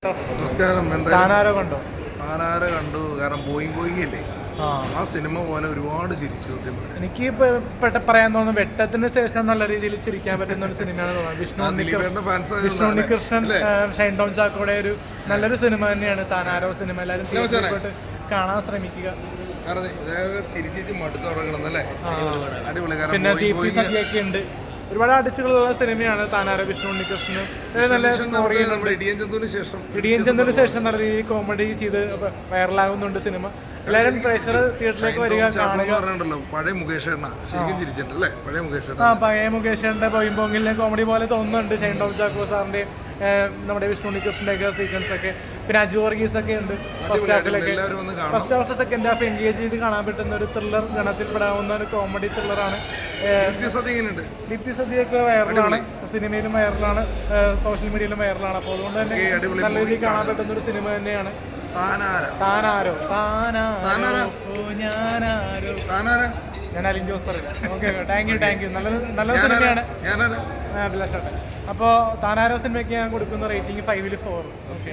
നമസ്കാരം. താനാരോ കണ്ടോ? താനാര കണ്ടു. കാരണം ബോയിങ് ഇല്ലേ, ആ സിനിമ പോലെ ഒരുപാട് ചിരിച്ചു. എനിക്ക് പറയാൻ തോന്നുന്നു വെട്ടത്തിന് ശേഷം നല്ല രീതിയിൽ ചിരിക്കാൻ പറ്റുന്ന ഒരു സിനിമയാണ് തോന്നുന്നത്. വിഷ്ണു ഉണ്ണികൃഷ്ണൻ, ഷൈൻ ടോം ചാക്കോയുടെ ഒരു നല്ലൊരു സിനിമ തന്നെയാണ് താനാരോ സിനിമ. എല്ലാവരും തിയേറ്ററിൽ കാണാൻ ശ്രമിക്കുക. പിന്നെ ദീപ്തി സദ്യയൊക്കെ ഉണ്ട്. ഒരുപാട് അടിച്ചുകളുള്ള സിനിമയാണ് താനാരോ. വിഷ്ണു ഉണ്ണികൃഷ്ണന് നല്ല സ്റ്റോറി. ഇടിയൻ ചന്ദ്രന് ശേഷം നല്ല രീതിയിൽ കോമഡി ചെയ്ത് വൈറലാകുന്നുണ്ട് സിനിമ. എല്ലാവരും പ്രേക്ഷകർ തിയേറ്ററിലേക്ക് വരിക, കാണുക. പഴയ മുകേഷന്റെ ബോയിങ് കോമഡി പോലെ തോന്നുന്നുണ്ട്. ഷൈൻ ടോം ചാക്കോ സാറിന്റെ, നമ്മുടെ വിഷ്ണു ഉണ്ണികൃഷ്ണന്റെ ഒക്കെ സീക്വൻസ് ഒക്കെ. പിന്നെ അജു വർഗീസ് ഒക്കെ ഉണ്ട് ഫസ്റ്റ് ഹാഫിലൊക്കെ. First half second half engage ചെയ്ത് കാണാൻ പറ്റുന്ന ഒരു ത്രില്ലർ ഗണത്തിൽപ്പെടാവുന്ന ഒരു കോമഡി ത്രില്ലറാണ്. ദീപ്തി സദ്യയൊക്കെ വൈറലാണ്, സിനിമയിലും വൈറലാണ്, സോഷ്യൽ മീഡിയയിലും വൈറലാണ്. അപ്പോൾ അതുകൊണ്ട് തന്നെ നല്ല രീതിയിൽ കാണാൻ പറ്റുന്ന ഒരു സിനിമ തന്നെയാണ് താനാരോ. ഞാൻ അലിൻ ജോസ് പറയാം. Okay, thank you. നല്ല സിനിമയാണ് അഭിലാഷ്. അപ്പോൾ താനാരോ സിനിമയ്ക്ക് ഞാൻ കൊടുക്കുന്ന റേറ്റിംഗ് 5-4. ഓക്കെ.